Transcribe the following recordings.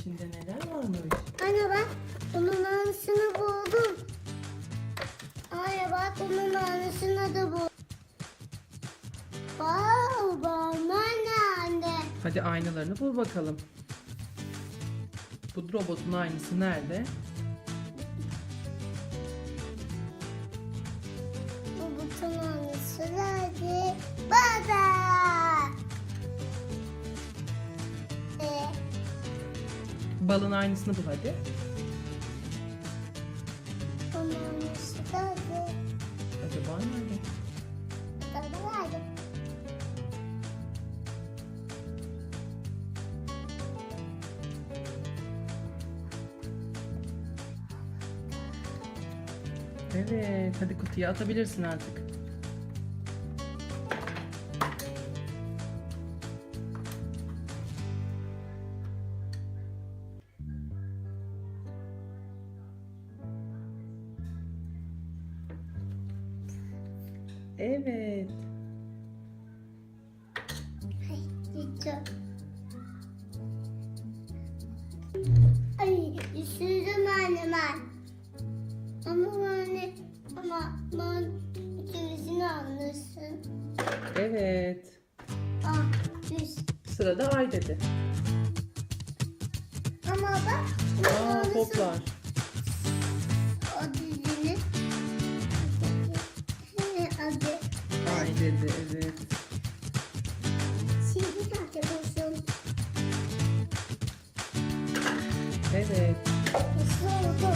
içinde neler varmış? Anne bak bunun anısını buldum. Anne bak bunun anısını da buldum. Bana ne anne? Hadi aynalarını bul bakalım. Bu robotun aynısı nerede? Bu bütün anısı nerede? Baba! Balın aynısını bul hadi. Bunun anısı nerede? Acaba nerede? Baba nerede? Evet, hadi kutuya atabilirsin artık. Evet. Ay, gideceğim. Ay, üşüdüm anne ben. Ama ben ikimizin anlasın. Evet. Ah, düz. Sırada ay dedi. Ama bak, Aa, toplar. o dizinin adı. Ay dedi, evet. Şimdi takıyorsun. Evet. Nasıl oldu?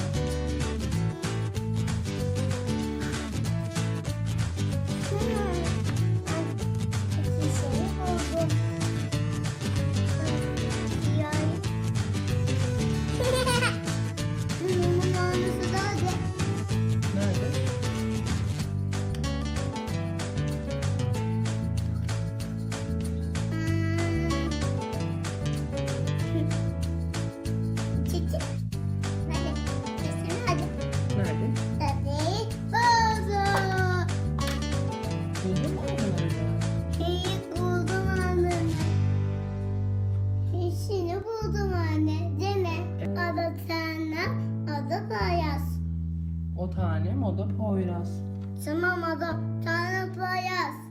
Nerede? Nerede? Buldun mu aynalarını? Buldum anne, değil mi? Evet. Adı Tana, adı Payas. O tane moda Poyraz. Tamam adı Tana Payas.